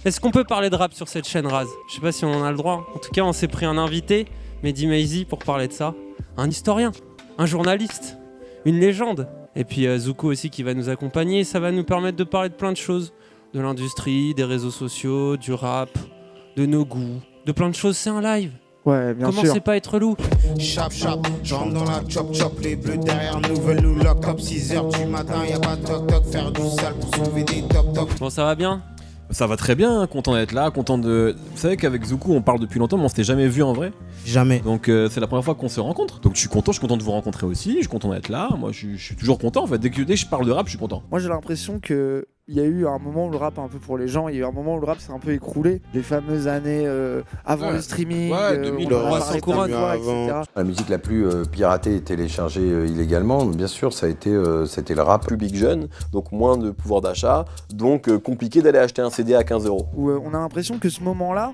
Est-ce qu'on peut parler de rap sur cette chaîne, Raz? Je sais pas si on en a le droit. En tout cas, on s'est pris un invité, Mehdi Maizi, pour parler de ça. Un historien, un journaliste, une légende. Et puis Zuko aussi qui va nous accompagner. Ça va nous permettre de parler de plein de choses. De l'industrie, des réseaux sociaux, du rap, de nos goûts, de plein de choses. C'est un live. Ouais, bien sûr. Commencez pas à être loup. Chap chap, j'entre dans la chop chop, les bleus derrière nous veulent nous lock up. 6h du matin, y'a pas de toc toc, faire du sale pour soulever des top top. Bon, ça va bien? Ça va très bien, content d'être là, content de... Vous savez qu'avec Zuko on parle depuis longtemps mais on s'était jamais vu en vrai. Jamais. Donc c'est la première fois qu'on se rencontre. Donc je suis content de vous rencontrer aussi, je suis content d'être là. Moi je suis toujours content en fait, dès que je parle de rap je suis content. Moi j'ai l'impression que il y a eu un moment où le rap un peu pour les gens, il y a eu un moment où le rap s'est un peu écroulé. Les fameuses années avant le streaming, ouais, 2000, on en a ouais, parlé sans couronne, plein de fois, avant. etc. La musique la plus piratée et téléchargée illégalement, bien sûr, ça a été, c'était le rap. Public jeune, donc moins de pouvoir d'achat, donc compliqué d'aller acheter un CD à 15 €. Où on a l'impression que ce moment-là,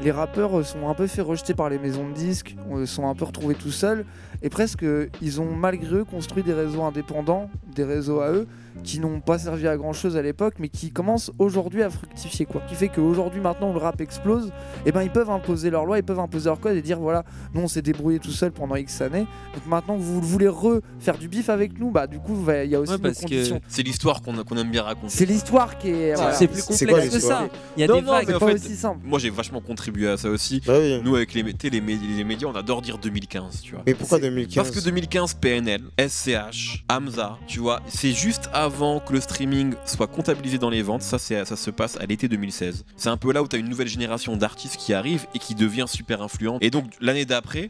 les rappeurs sont un peu fait rejeter par les maisons de disques, sont un peu retrouvés tout seuls, et presque ils ont malgré eux construit des réseaux indépendants, des réseaux à eux, qui n'ont pas servi à grand chose à l'époque, mais qui commencent aujourd'hui à fructifier quoi. Qui fait qu'aujourd'hui maintenant le rap explose, et ben ils peuvent imposer leurs lois, ils peuvent imposer leur code et dire voilà, nous on s'est débrouillé tout seul pendant X années, donc maintenant que vous voulez refaire du bif avec nous, bah du coup il y a aussi nos parce que conditions. C'est l'histoire qu'on aime bien raconter. C'est l'histoire qui est... voilà. C'est plus C'est quoi complexe que ça. l'histoire Il y a Non, des non, vagues. mais C'est en pas fait, aussi simple. moi j'ai vachement contribué à ça aussi. Bah oui. Nous avec les médias on adore dire 2015 tu vois. Mais pourquoi 2015? Parce que 2015 PNL, SCH, Hamza, tu vois, c'est juste avant que le streaming soit comptabilisé dans les ventes, ça se passe à l'été 2016. C'est un peu là où tu as une nouvelle génération d'artistes qui arrive et qui devient super influente. Et donc l'année d'après,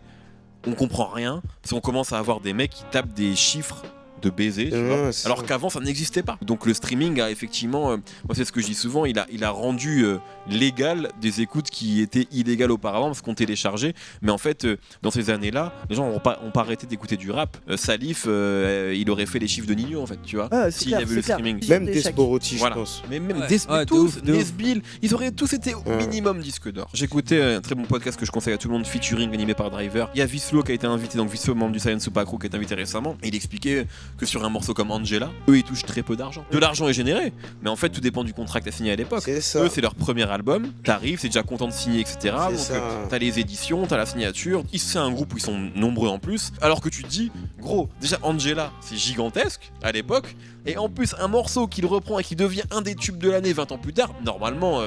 on comprend rien, parce qu'on commence à avoir des mecs qui tapent des chiffres de baiser, tu vois, alors qu'avant ça n'existait pas. Donc le streaming a effectivement, moi c'est ce que je dis souvent, il a rendu légal des écoutes qui étaient illégales auparavant parce qu'on téléchargeait. Mais en fait, dans ces années-là, les gens n'ont pas arrêté d'écouter du rap. Salif, il aurait fait les chiffres de Nino en fait, tu vois, Ouais, s'il y avait le streaming. Même D'échecs. Desporotti, Voilà. je pense. Mais même Ouais. Ouais, de tous, ouf, de ouf. Nesbill, ils auraient tous été au minimum disque d'or. J'écoutais un très bon podcast que je conseille à tout le monde, featuring animé par Driver. Il y a Vislo qui a été invité, donc Vislo, membre du Science Super Crew, qui est invité récemment. Et il expliquait que sur un morceau comme Angela, eux ils touchent très peu d'argent. De l'argent est généré, mais en fait tout dépend du contrat que t'as signé à l'époque. C'est ça. Eux c'est leur premier album, t'arrives, c'est déjà content de signer, etc. C'est Donc ça. t'as les éditions, t'as la signature. C'est un groupe où ils sont nombreux en plus. Alors que tu te dis, gros, déjà Angela c'est gigantesque à l'époque. Et en plus un morceau qu'il reprend et qui devient un des tubes de l'année 20 ans plus tard, normalement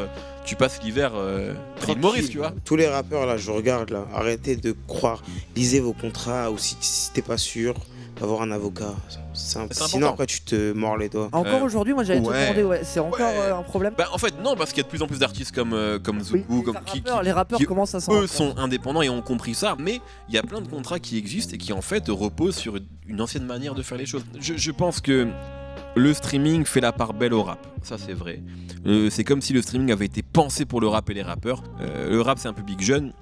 tu passes l'hiver Philippe Maurice, tu vois. Tous les rappeurs là, je regarde là, arrêtez de croire. Lisez vos contrats ou si t'es pas sûr, avoir un avocat. Sinon important. après tu te mords les doigts. Encore aujourd'hui, moi j'allais te ouais. demander, c'est encore Ouais. un problème. Bah en fait non, parce qu'il y a de plus en plus d'artistes comme Zuko, Oui, comme les rappeurs qui, commencent à s'en eux rendre sont indépendants et ont compris ça, mais il y a plein de contrats qui existent et qui en fait reposent sur une ancienne manière de faire les choses. Je pense que le streaming fait la part belle au rap, ça c'est vrai. C'est comme si le streaming avait été pensé pour le rap et les rappeurs. Le rap c'est un public jeune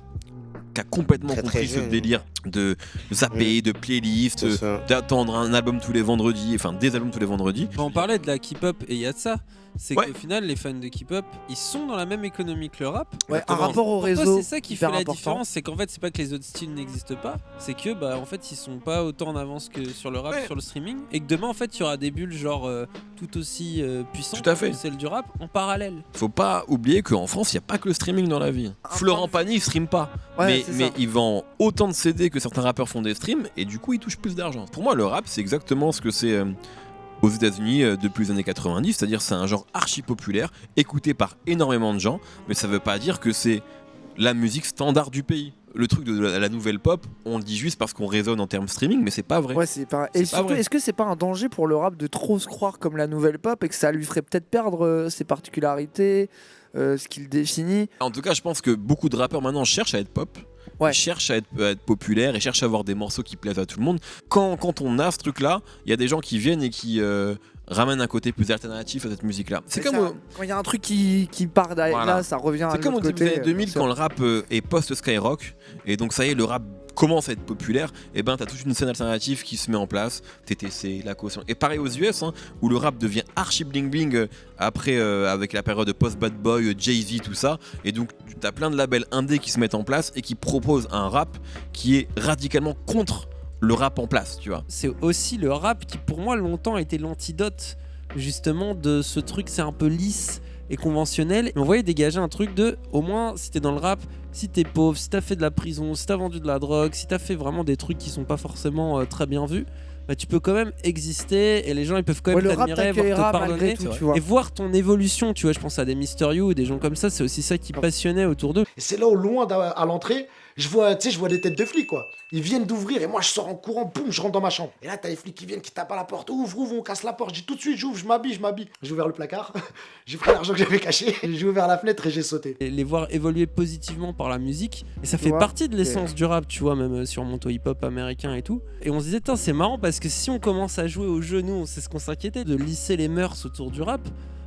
qui a complètement Très, compris très ce jeune. délire de zapper, de playlist, C'est ça. d'attendre un album tous les vendredis, enfin des albums tous les vendredis. On parlait de la K-pop et il y a de ça. C'est Ouais. qu'au final, les fans de K-pop, ils sont dans la même économie que le rap. Ouais, un Exactement. rapport au Pour toi, réseau. c'est ça qui fait hyper la important. différence, c'est qu'en fait, c'est pas que les autres styles n'existent pas, c'est que en fait, ils sont pas autant en avance que sur le rap, Ouais. sur le streaming, et que demain, en fait, il y aura des bulles genre tout aussi puissantes Tout à fait. que celles du rap en parallèle. Faut pas oublier qu'en France, il n'y a pas que le streaming dans la vie. Florent Pagny, il stream pas. Ouais, c'est mais ça. il vend autant de CD que certains rappeurs font des streams et du coup, il touche plus d'argent. Pour moi, le rap, c'est exactement ce que c'est aux États-Unis depuis les années 90, c'est-à-dire c'est un genre archi populaire, écouté par énormément de gens, mais ça veut pas dire que c'est la musique standard du pays. Le truc de la nouvelle pop, on le dit juste parce qu'on raisonne en termes streaming, mais c'est pas vrai. Ouais, c'est pas. C'est Et pas surtout, vrai. est-ce que c'est pas un danger pour le rap de trop se croire comme la nouvelle pop et que ça lui ferait peut-être perdre ses particularités, ce qu'il définit? En tout cas, je pense que beaucoup de rappeurs maintenant cherchent à être pop. Ouais. Ils cherchent à être populaires et cherchent à avoir des morceaux qui plaisent à tout le monde. Quand on a ce truc-là, il y a des gens qui viennent et qui ramènent un côté plus alternatif à cette musique-là. C'est comme, ça, quand il y a un truc qui part derrière, Voilà. là, ça revient à c'est comme au l'autre début des côté. années 2000 quand le rap est post-Skyrock. Et donc ça y est, le rap commence à être populaire. Et ben t'as toute une scène alternative qui se met en place. TTC, la caution. Et pareil aux US, où le rap devient archi bling bling après avec la période de post-Bad Boy, Jay-Z, tout ça. Et donc t'as plein de labels indés qui se mettent en place et qui proposent un rap qui est radicalement contre le rap en place, tu vois. C'est aussi le rap qui, pour moi, longtemps a été l'antidote justement de ce truc, c'est un peu lisse, et conventionnel, mais on voyait dégager un truc de, au moins, si t'es dans le rap, si t'es pauvre, si t'as fait de la prison, si t'as vendu de la drogue, si t'as fait vraiment des trucs qui sont pas forcément très bien vus, bah tu peux quand même exister et les gens ils peuvent quand même t'admirer, voire te pardonner tout, tu vois. et voir ton évolution, tu vois. Je pense à des Mister You ou des gens comme ça, c'est aussi ça qui passionnait autour d'eux. Et c'est là au loin à l'entrée, je vois des têtes de flics quoi. Ils viennent d'ouvrir et moi je sors en courant, boum, je rentre dans ma chambre. Et là t'as les flics qui viennent, qui tapent à la porte, ouvre, on casse la porte. Je dis tout de suite, j'ouvre, je m'habille. J'ai ouvert le placard, j'ai pris l'argent que j'avais caché, j'ai ouvert la fenêtre et j'ai sauté. Et les voir évoluer positivement par la musique, et ça fait Ouais. partie de l'essence du rap, tu vois, même si on monte au hip-hop américain et tout. Et on se disait, c'est marrant parce que si on commence à jouer au jeu, nous, c'est ce qu'on s'inquiétait, de lisser les mœurs autour du rap.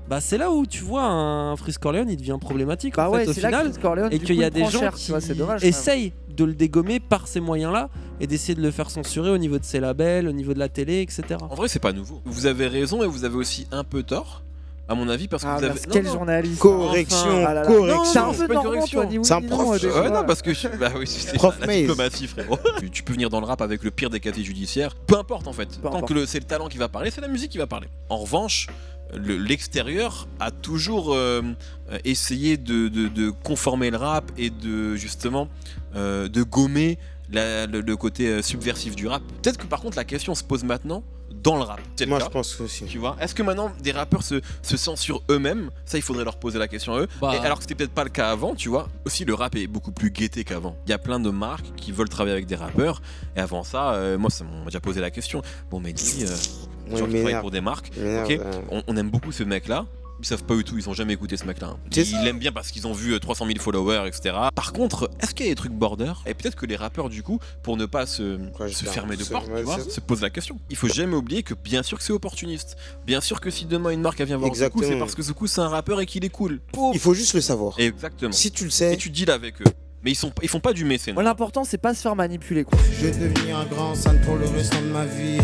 Bah c'est là où tu vois un Freeze Corleone il devient problématique Bah en ouais, fait au c'est là final, que Freeze Corleone, et du qu'il coup, y a il des prend gens cher, qui tu vois, c'est dommage, quand même. essayent de le dégommer par ces moyens là et d'essayer de le faire censurer au niveau de ses labels, au niveau de la télé, etc. En vrai, c'est pas nouveau. Vous avez raison et vous avez aussi un peu tort, à mon avis, parce que vous avez. Quel journaliste. Correction, Ah là là. correction. C'est un Non, c'est peu pas une normand, correction. toi, ni oui, C'est un ni prof. non, des Ouais, fois. non, parce que bah oui, c'est Prof la Maze. diplomatie, frérot. Tu peux venir dans le rap avec le pire des casiers judiciaires, peu importe en fait. Tant importe. que c'est le talent qui va parler, c'est la musique qui va parler. En revanche, l'extérieur a toujours essayé de conformer le rap et de justement de gommer le côté subversif du rap. Peut-être que par contre la question se pose maintenant dans le rap. C'est le Moi cas. je pense aussi. Tu vois, est-ce que maintenant des rappeurs se censurent eux-mêmes? Ça, il faudrait leur poser la question à eux. Bah. Et alors que c'était peut-être pas le cas avant, tu vois. Aussi, le rap est beaucoup plus guetté qu'avant. Il y a plein de marques qui veulent travailler avec des rappeurs. Et avant ça, moi, ça m'a déjà posé la question. Bon, Mehdi, Ouais, gens qui il travaillent m'énerve. pour des marques, Il m'énerve, ok, on aime beaucoup ce mec-là. Ils savent pas du tout, ils ont jamais écouté ce mec-là. Hein. C'est Ils l'aiment bien parce qu'ils ont vu 300 000 followers, etc. Par contre, est-ce qu'il y a des trucs border? Et peut-être que les rappeurs, du coup, pour ne pas se j'espère. fermer de Se- porte, ouais, tu vois, c'est- se posent la question. Il faut jamais oublier que bien sûr que c'est opportuniste. Bien sûr que si demain une marque elle vient voir Zoukou, Exactement. c'est parce que Zoukou c'est un rappeur et qu'il est cool. Il faut juste le savoir. Exactement. Si tu le sais, Et tu deals avec eux. Mais ils font pas du mécénat. Moi, l'important, c'est pas se faire manipuler, quoi. Je vais devenir un grand san pour le restant de ma vie.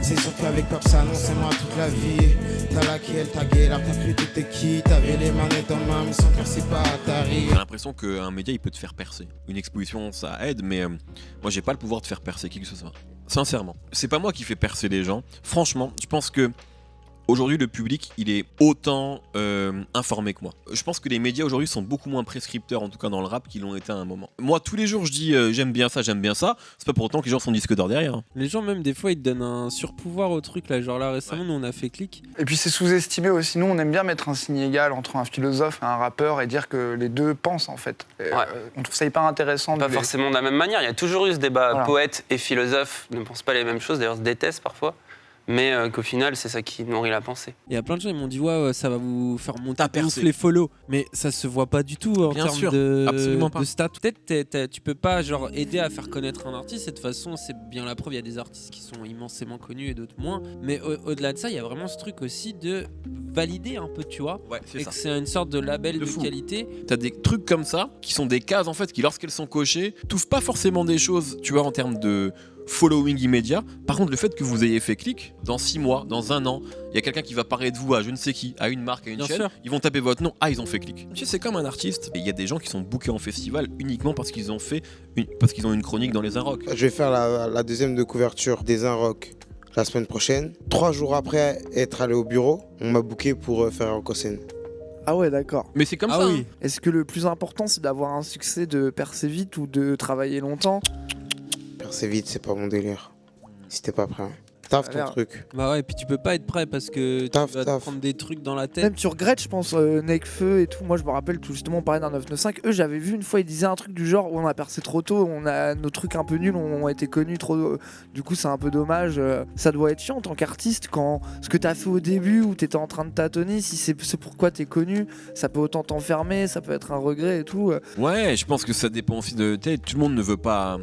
C'est sûr qu'avec Pop ça non c'est moi toute la vie. T'as la qui elle t'a gueule, t'as cru t'étais qui. T'avais les manettes en main mais sans percer pas Atari. J'ai l'impression qu'un média il peut te faire percer. Une exposition ça aide, mais moi j'ai pas le pouvoir de faire percer qui que ce soit. Sincèrement, c'est pas moi qui fais percer les gens. Franchement, je pense que aujourd'hui le public il est autant informé que moi. Je pense que les médias aujourd'hui sont beaucoup moins prescripteurs, en tout cas dans le rap, qu'ils l'ont été à un moment. Moi tous les jours je dis j'aime bien ça, c'est pas pour autant que les gens sont disque d'or derrière. Hein. Les gens même des fois ils te donnent un surpouvoir au truc là, genre là récemment nous on a fait clic. Et puis c'est sous-estimé aussi. Nous, on aime bien mettre un signe égal entre un philosophe et un rappeur et dire que les deux pensent en fait. Et, Ouais. on trouve ça hyper intéressant. Pas de les- forcément de la même manière. Il y a toujours eu ce débat. Voilà. Poète et philosophe ne pensent pas les mêmes choses, d'ailleurs se détestent parfois. Mais qu'au final, c'est ça qui nourrit la pensée. Il y a plein de gens qui m'ont dit ouais, ça va vous faire monter T'as de ouf percé. les follow, mais ça se voit pas du tout en Bien termes sûr, de absolument pas. stats. Peut-être tu peux pas genre aider à faire connaître un artiste, et de toute façon c'est bien la preuve, il y a des artistes qui sont immensément connus et d'autres moins, mais au-delà de ça il y a vraiment ce truc aussi de valider un peu, tu vois, Ouais, c'est et ça. que c'est une sorte de label De de fou. qualité. T'as des trucs comme ça qui sont des cases en fait qui lorsqu'elles sont cochées t'ouvrent pas forcément des choses, tu vois, en termes de following immédiat. Par contre, le fait que vous ayez fait clic, dans 6 mois, dans 1 an, il y a quelqu'un qui va parler de vous à je ne sais qui, à une marque, à une Bien chaîne, sûr. ils vont taper votre nom, ah ils ont fait clic. Tu sais, c'est comme un artiste, et il y a des gens qui sont bookés en festival uniquement parce qu'ils ont une chronique dans les Inrocks. je vais faire la deuxième de couverture des Inrocks la semaine prochaine. 3 jours après être allé au bureau, on m'a booké pour faire un Rockocène. Ah ouais, d'accord. Mais c'est comme Ah ça. oui. hein. Est-ce que le plus important, c'est d'avoir un succès, de percer vite ou de travailler longtemps? Percer vite, c'est pas mon délire. Si t'es pas prêt. Taffe ton truc. Bah ouais, et puis tu peux pas être prêt parce que Taf, tu vas te taf. prendre des trucs dans la tête. Même tu regrettes, je pense, Nekfeu et tout. Moi, je me rappelle tout justement, on parlait d'un 995. Eux, j'avais vu une fois, ils disaient un truc du genre où on a percé trop tôt, nos trucs un peu nuls ont été connus trop. Du coup, c'est un peu dommage. Ça doit être chiant en tant qu'artiste quand ce que t'as fait au début où t'étais en train de tâtonner, si c'est ce pourquoi t'es connu, ça peut autant t'enfermer, ça peut être un regret et tout. Ouais, je pense que ça dépend aussi de. Tout le monde ne veut pas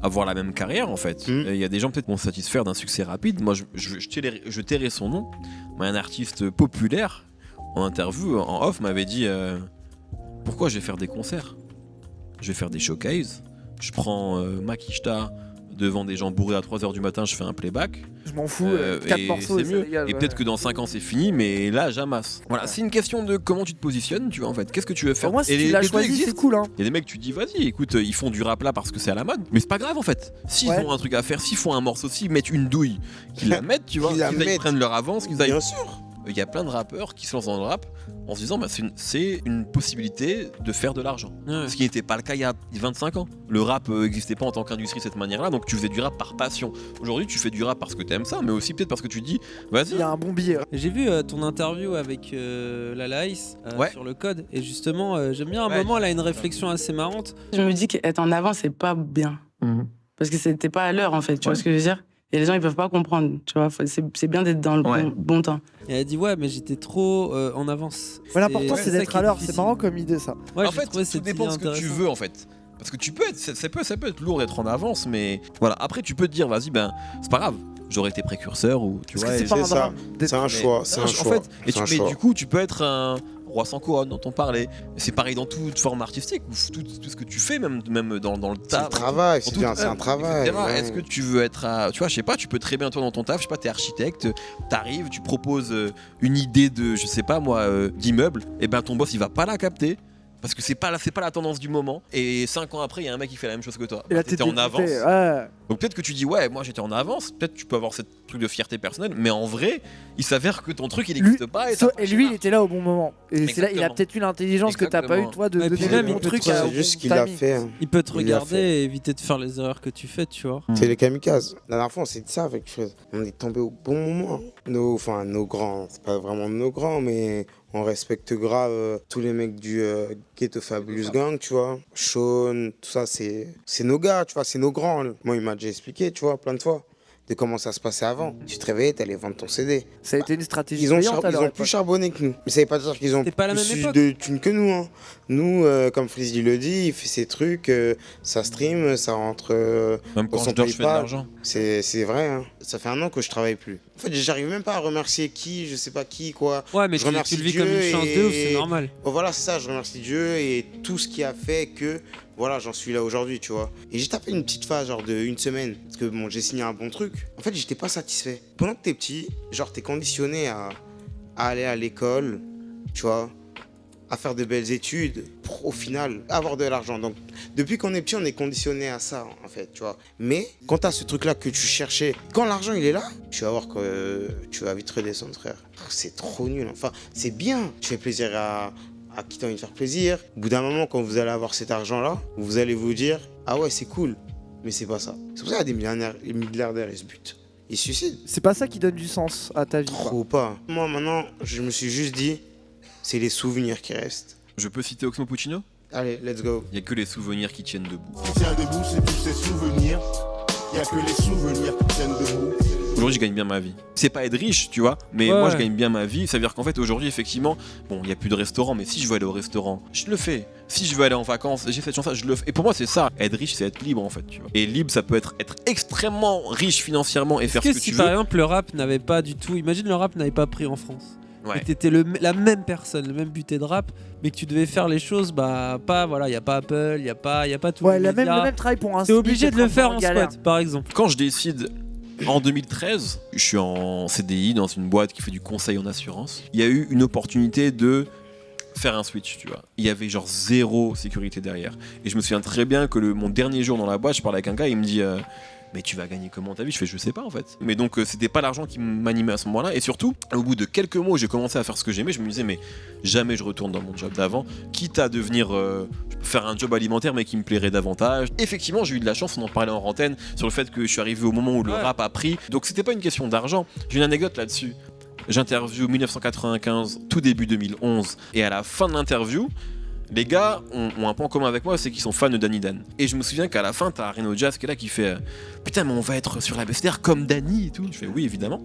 avoir la même carrière en fait. Il y a des gens peut-être qui vont se satisfaire d'un succès rapide. Moi, je tairai son nom. Moi, un artiste populaire en interview, en off, m'avait dit pourquoi je vais faire des concerts? Je vais faire des showcases. Je prends Makishta devant des gens bourrés à 3h du matin, je fais un playback. Je m'en fous, 4 et morceaux c'est et ça mieux. dégage, Et ouais. peut-être que dans 5 ans c'est fini, mais là j'amasse. Voilà, c'est une question de comment tu te positionnes, tu vois en fait. Qu'est-ce que tu veux faire? Pour moi, si Et tu les l'as deux choisi, existent. c'est cool, hein. Il y a des mecs, tu dis vas-y, écoute, ils font du rap là parce que c'est à la mode, mais c'est pas grave en fait. S'ils Ouais. ont un truc à faire, s'ils font un morceau, s'ils mettent une douille, qu'ils la mettent, tu vois, Qu'ils la qu'ils aillent mettent. prennent leur avance, qu'ils aillent. Bien sûr. il y a plein de rappeurs qui se lancent dans le rap en se disant bah, c'est une possibilité de faire de l'argent. Ouais. Ce qui n'était pas le cas il y a 25 ans. Le rap n'existait pas en tant qu'industrie de cette manière-là, donc tu faisais du rap par passion. Aujourd'hui, tu fais du rap parce que t'aimes ça, mais aussi peut-être parce que tu te dis, vas-y. Il y a un bon billet. J'ai vu ton interview avec la Laïs Ouais. sur le code, et justement, j'aime bien un Ouais. moment, elle a une réflexion assez marrante. Je me dis qu'être en avant, c'est pas bien. Parce que c'était pas à l'heure, en fait, tu vois ce que je veux dire? Et les gens, ils peuvent pas comprendre, tu vois. C'est bien d'être dans le bon temps. Et elle a dit, ouais, mais j'étais trop en avance. Ouais, l'important, c'est ça d'être qui à est l'heure. C'est difficile. marrant comme idée, ça. Ouais, En j'ai fait, trouvé tout cette dépend de idée ce que tu intéressante. veux en fait. Parce que tu peux être, ça peut être lourd d'être en avance, mais voilà. Après, tu peux te dire, vas-y, ben, c'est pas grave. J'aurais été précurseur ou tu Parce vois. que et c'est pas un ça. drame. C'est un choix, c'est un en choix. fait, et C'est un mais choix. du coup, tu peux être un roi sans couronne dont on parlait. C'est pareil dans toute forme artistique, ou tout ce que tu fais, même dans le C'est taf. le travail, dans c'est toute bien, c'est un œuvre, travail. etc. ouais. Est-ce que tu veux être tu vois, je sais pas, tu peux très bien toi dans ton taf, je sais pas, t'es architecte, t'arrives, tu proposes une idée de, je sais pas moi, d'immeuble, et ben ton boss il va pas la capter. Parce que c'est pas la tendance du moment. Et 5 ans après, il y a un mec qui fait la même chose que toi. Et là, T'étais en avance. Ouais. Donc peut-être que tu dis ouais, moi j'étais en avance. Peut-être tu peux avoir ce truc de fierté personnelle. Mais en vrai, il s'avère que ton truc il n'existe pas. Et lui, il était là au bon moment. Et c'est là, il a Exactement. peut-être eu l'intelligence que t'as pas eu, toi, de Ouais, puis donner même, le bon il peut truc. te- au C'est juste ce bon qu'il a timing. fait. hein. Il peut te Il l'a regarder fait. et éviter de faire les erreurs que tu fais, tu vois. C'est les kamikazes. La dernière fois, on s'est dit ça avec Fred. On est tombé au bon moment. Nos grands, c'est pas vraiment nos grands, mais on respecte grave tous les mecs du Ghetto Fabulous Gang, tu vois. Sean, tout ça, c'est nos gars, tu vois, c'est nos grands. Moi, il m'a déjà expliqué, tu vois, plein de fois, de comment ça se passait avant. Tu te réveillais, t'allais vendre ton CD. Ça a été une stratégie Ils ont, payante à leur plus époque. charbonné que nous. Mais ça veut pas dire qu'ils ont C'était pas la même plus époque. de thunes que nous. Hein. Nous, comme Freezy le dit, il fait ses trucs, ça stream, ça rentre Même quand son je dors, je fais de PayPal. l'argent. C'est vrai. Hein. Ça fait 1 an que je travaille plus. En fait, j'arrive même pas à remercier qui, je sais pas qui, quoi. Ouais, mais Je tu remercie le vis Dieu comme une chance de ouf, c'est et- normal. Bon, voilà, c'est ça, je remercie Dieu et tout ce qui a fait que voilà, j'en suis là aujourd'hui, tu vois. Et j'ai tapé une petite phase, genre de 1 semaine, parce que bon, j'ai signé un bon truc. En fait, j'étais pas satisfait. Pendant que t'es petit, genre, t'es conditionné à aller à l'école, tu vois, à faire de belles études, pour au final avoir de l'argent. Donc, depuis qu'on est petit, on est conditionné à ça, en fait, tu vois. Mais quand t'as ce truc-là que tu cherchais, quand l'argent il est là, tu vas voir que tu vas vite redescendre, frère. C'est trop nul. Enfin, c'est bien. Tu fais plaisir à qui t'as envie de faire plaisir. Au bout d'un moment, quand vous allez avoir cet argent-là, vous allez vous dire ah ouais, c'est cool, mais c'est pas ça. C'est pour ça qu'il y a des milliardaires, ils se butent. Ils se suicident. C'est pas ça qui donne du sens à ta vie. quoi. Trop pas. Moi, maintenant, je me suis juste dit, c'est les souvenirs qui restent. Je peux citer Oxmo Puccino. Allez, let's go. Il y a que les souvenirs qui tiennent debout. qui tient debout, c'est tous ces souvenirs. Y a que les souvenirs qui tiennent debout. Aujourd'hui, je gagne bien ma vie. C'est pas être riche, tu vois, mais Ouais, moi, ouais. je gagne bien ma vie. Ça veut dire qu'en fait, aujourd'hui, effectivement, bon, il y a plus de restaurant, mais si je veux aller au restaurant, je le fais. Si je veux aller en vacances, j'ai cette chance-là, je le fais. Et pour moi, c'est ça. Être riche, c'est être libre, en fait, tu vois. Et libre, ça peut être extrêmement riche financièrement et faire ce Est-ce que que si tu par veux. exemple le rap n'avait pas du tout. Imagine le rap n'avait pas pris en France. Ouais. Et que t'étais la même personne, le même buté de rap, mais que tu devais faire les choses, bah, pas, voilà, y a pas Apple, y a pas tout. Ouais, le même travail pour un T'es SMIC, obligé de le être faire un peu en galère. squat, par exemple. Quand je décide en 2013, je suis en CDI dans une boîte qui fait du conseil en assurance. Il y a eu une opportunité de faire un switch, tu vois. Il y avait genre zéro sécurité derrière. Et je me souviens très bien que mon dernier jour dans la boîte, je parlais avec un gars, il me dit mais tu vas gagner comment ta vie? Je fais je sais pas en fait. Mais donc c'était pas l'argent qui m'animait à ce moment-là. Et surtout, au bout de quelques mois où j'ai commencé à faire ce que j'aimais, je me disais mais jamais je retourne dans mon job d'avant, quitte à devenir faire un job alimentaire mais qui me plairait davantage. Effectivement, j'ai eu de la chance, on en parlait en antenne, sur le fait que je suis arrivé au moment où le rap a pris. Donc c'était pas une question d'argent. J'ai une anecdote là-dessus. J'interview 1995, tout début 2011, et à la fin de l'interview, les gars ont un point en commun avec moi, c'est qu'ils sont fans de Danny Dan. Et je me souviens qu'à la fin, t'as Reno Jazz qui est là qui fait putain, mais on va être sur la BSTR comme Danny et tout. Je fais oui, évidemment.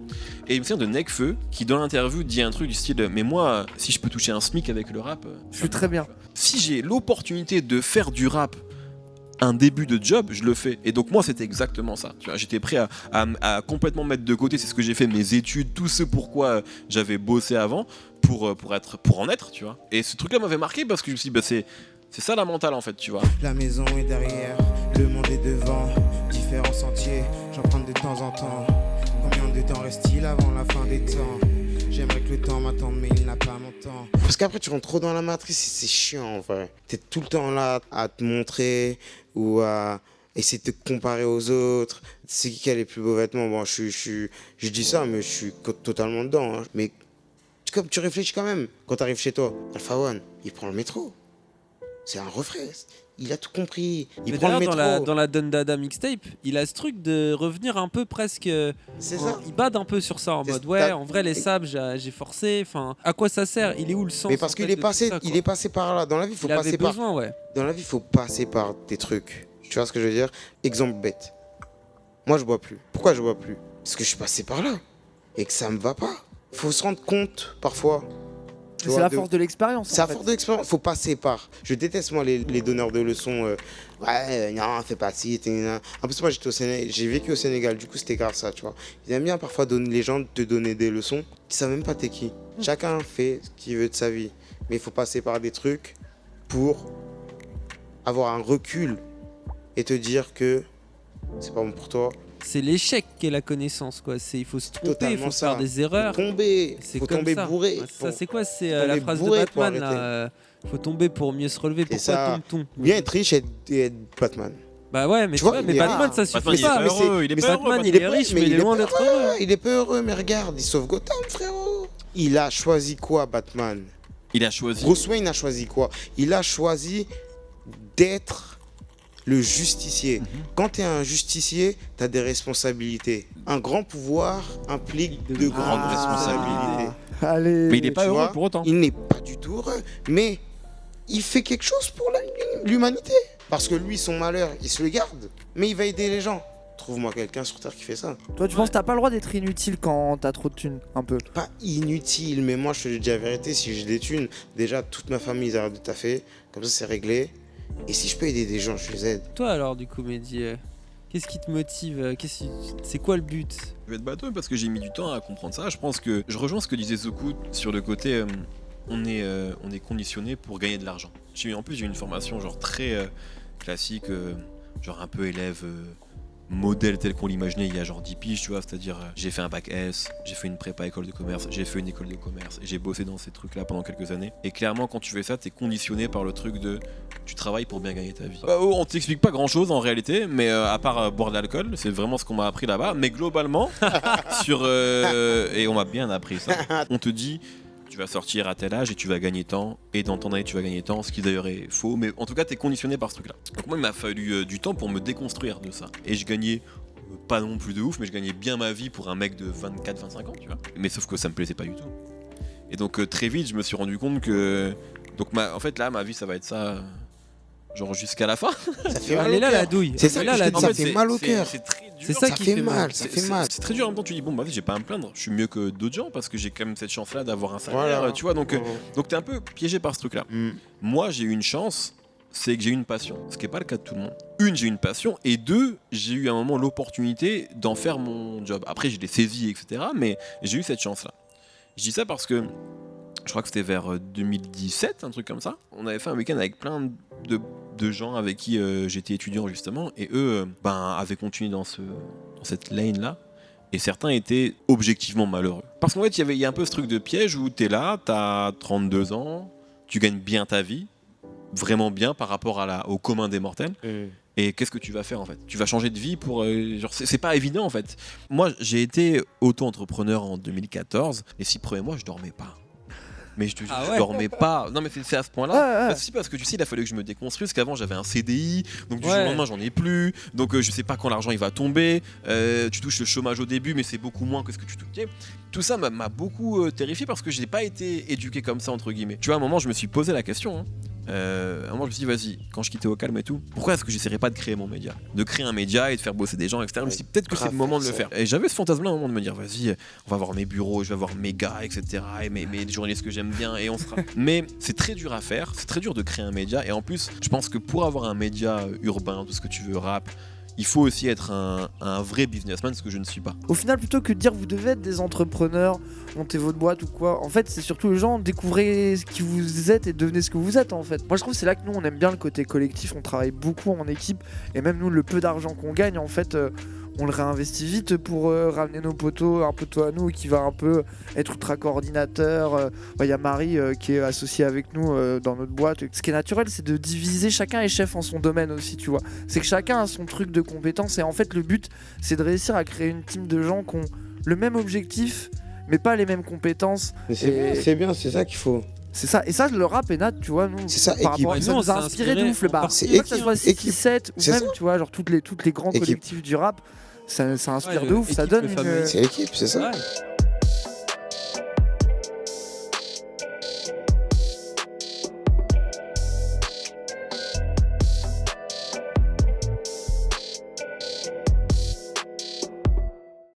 Et je me souviens de Nekfeu qui, dans l'interview, dit un truc du style mais moi, si je peux toucher un SMIC avec le rap, Je suis très bien. si j'ai l'opportunité de faire du rap un début de job, je le fais. Et donc moi, c'était exactement ça. Tu vois, j'étais prêt à complètement mettre de côté, c'est ce que j'ai fait, mes études, tout ce pourquoi j'avais bossé avant, pour en être, tu vois. Et ce truc-là m'avait marqué parce que je me suis dit, bah, c'est ça la mentale en fait, tu vois. La maison est derrière, le monde est devant, différents sentiers, j'en prends de temps en temps. Combien de temps reste-t-il avant la fin des temps? J'aimerais que le temps m'attende, mais il n'a pas mon temps. Parce qu'après, tu rentres trop dans la matrice et c'est chiant en vrai. T'es tout le temps là à te montrer ou à essayer de te comparer aux autres. C'est qui a les plus beaux vêtements? Bon, je dis ça, mais je suis totalement dedans. Hein. Mais comme tu réfléchis quand même. Quand tu arrives chez toi, Alpha One, il prend le métro. C'est un refrain. Il a tout compris. Il Mais prend le d'ailleurs, métro. dans la Dundada mixtape, il a ce truc de revenir un peu presque. C'est ça. Il bade un peu sur ça en mode en vrai les sables j'ai forcé. Enfin, à quoi ça sert? Il est où le sens? Mais parce qu'il est passé, il est passé par là. Dans la vie, faut passer par. Dans la vie, faut passer par des trucs. Tu vois ce que je veux dire? Exemple bête. Moi, je bois plus. Pourquoi je bois plus? Parce que je suis passé par là et que ça me va pas. Faut se rendre compte parfois. C'est la force de l'expérience. C'est la force de l'expérience. Faut passer par. Je déteste moi les donneurs de leçons. Non, fais pas ci. En plus moi j'ai vécu au Sénégal. Du coup c'était grave ça, tu vois. Ils aiment bien parfois les gens te donner des leçons. Ils savent même pas t'es qui. Chacun fait ce qu'il veut de sa vie, mais il faut passer par des trucs pour avoir un recul et te dire que c'est pas bon pour toi. C'est l'échec qui est la connaissance, quoi. Il faut se tromper, il Totalement faut ça. faire des erreurs. Faut tomber, faut comme tomber ça. bourré. Ça, c'est quoi? C'est Tomber la phrase bourré de pour Batman, arrêter. là. Faut tomber pour mieux se relever. C'est Pourquoi ça. tombe-t-on? Bien être riche et être Batman. Bah ouais, mais Tu vois, mais il est Batman, rare. ça suffit Batman, il est pas. pas heureux, il est Mais pas heureux, Batman, il est riche, mais il est loin pas d'être heureux. Il est peu heureux, mais regarde, il sauve Gotham, frérot. Il a choisi quoi, Batman? Il a choisi. Bruce Wayne a choisi quoi? Il a choisi d'être le justicier. Quand tu es un justicier, tu as des responsabilités. Un grand pouvoir implique de grandes responsabilités. Allez. Mais il est pas Tu heureux vois, pour autant. Il n'est pas du tout heureux, mais il fait quelque chose pour l'humanité. Parce que lui, son malheur, il se le garde, mais il va aider les gens. Trouve-moi quelqu'un sur Terre qui fait ça. Toi, tu penses que t'as pas le droit d'être inutile quand t'as trop de thunes, un peu? Pas inutile, mais moi, je te dis la vérité, si j'ai des thunes, déjà, toute ma famille, ils arrêtent de taffer, comme ça, c'est réglé. Et si je peux aider des gens, je les aide. Toi alors, du coup, Mehdi, qu'est-ce qui te motive? C'est quoi le but? Je vais être bateau parce que j'ai mis du temps à comprendre ça. Je pense que je rejoins ce que disait Zoku sur le côté on est conditionné pour gagner de l'argent. En plus j'ai eu une formation genre très classique, genre un peu élève modèle tel qu'on l'imaginait il y a genre 10 piges, tu vois, c'est-à-dire j'ai fait un bac S, j'ai fait une prépa école de commerce, j'ai fait une école de commerce et j'ai bossé dans ces trucs-là pendant quelques années. Et clairement quand tu fais ça, t'es conditionné par le truc de tu travailles pour bien gagner ta vie. On t'explique pas grand-chose en réalité, mais à part boire de l'alcool, c'est vraiment ce qu'on m'a appris là-bas. Mais globalement, et on m'a bien appris ça, on te dit tu vas sortir à tel âge et tu vas gagner tant, et dans ton année tu vas gagner tant, ce qui d'ailleurs est faux, mais en tout cas t'es conditionné par ce truc là. Donc moi il m'a fallu du temps pour me déconstruire de ça, et je gagnais pas non plus de ouf, mais je gagnais bien ma vie pour un mec de 24-25 ans, tu vois, mais sauf que ça me plaisait pas du tout. Et donc très vite je me suis rendu compte que, donc en fait là ma vie ça va être ça, genre jusqu'à la fin. Ça fait mal Elle est au là cœur. la douille. C'est ça, là, ça douille. fait mal au cœur. C'est très dur. C'est ça qui fait mal. Ça fait mal. C'est très dur en même temps, tu dis bon bah j'ai pas à me plaindre, je suis mieux que d'autres gens parce que j'ai quand même cette chance là d'avoir un salaire, Voilà. tu vois, donc t'es un peu piégé par ce truc là. Moi j'ai eu une chance, c'est que j'ai eu une passion, ce qui est pas le cas de tout le monde. Une, j'ai eu une passion, et deux, j'ai eu à un moment l'opportunité d'en faire mon job. Après je l'ai saisi, etc., mais j'ai eu cette chance là. Je dis ça parce que je crois que c'était vers 2017, un truc comme ça. On avait fait un week-end avec plein de gens avec qui j'étais étudiant justement, et eux avaient continué dans cette lane là, et certains étaient objectivement malheureux. Parce qu'en fait il y a un peu ce truc de piège où t'es là, t'as 32 ans, tu gagnes bien ta vie, vraiment bien par rapport au commun des mortels, et qu'est-ce que tu vas faire en fait? Tu vas changer de vie pour... genre c'est pas évident en fait. Moi j'ai été auto-entrepreneur en 2014, les 6 premiers mois je dormais pas. Mais je te jure, je dormais pas. Non mais c'est à ce point-là. Parce que tu sais, il a fallu que je me déconstruise, parce qu'avant j'avais un CDI, donc du jour au lendemain j'en ai plus, donc je sais pas quand l'argent il va tomber, tu touches le chômage au début mais c'est beaucoup moins que ce que tu touchais. Tout ça m'a beaucoup terrifié parce que j'ai pas été éduqué comme ça entre guillemets. Tu vois, à un moment je me suis posé la question, hein. À un moment je me suis dit vas-y, quand je quittais Au Calme et tout, pourquoi est-ce que j'essaierais pas de créer mon média, de créer un média et de faire bosser des gens, etc. Je me suis dit peut-être que c'est le moment de le faire. Et j'avais ce fantasme là à un moment de me dire vas-y, on va avoir mes bureaux, je vais avoir mes gars, etc. et mes journalistes que j'aime bien, et on sera... Mais c'est très dur à faire, c'est très dur de créer un média, et en plus je pense que pour avoir un média urbain, tout ce que tu veux, rap, il faut aussi être un vrai businessman, ce que je ne suis pas. Au final, plutôt que de dire vous devez être des entrepreneurs, montez votre boîte ou quoi, en fait, c'est surtout les gens, découvrez ce qui vous êtes et devenez ce que vous êtes en fait. Moi, je trouve que c'est là que nous, on aime bien le côté collectif, on travaille beaucoup en équipe, et même nous, le peu d'argent qu'on gagne, en fait, on le réinvestit vite pour ramener nos potos, un poteau à nous qui va un peu être ultra coordinateur. Il y a Marie qui est associée avec nous dans notre boîte. Ce qui est naturel, c'est de diviser, chacun est chef en son domaine aussi, tu vois. C'est que chacun a son truc de compétence, et en fait le but c'est de réussir à créer une team de gens qui ont le même objectif mais pas les mêmes compétences. Mais c'est bien, c'est ça qu'il faut. C'est ça, et ça, le rap est nat, tu vois, nous. C'est ça, par équipe. rapport à ça, nous a inspiré de ouf le bar. C'est Pas que ça soit équipe. 6-7 ou C'est même, ça. tu vois, genre toutes les grands Équipe. collectifs du rap, ça inspire Ouais, de ouf, ça équipe, donne le fameux. C'est l'équipe, c'est ça. Ouais.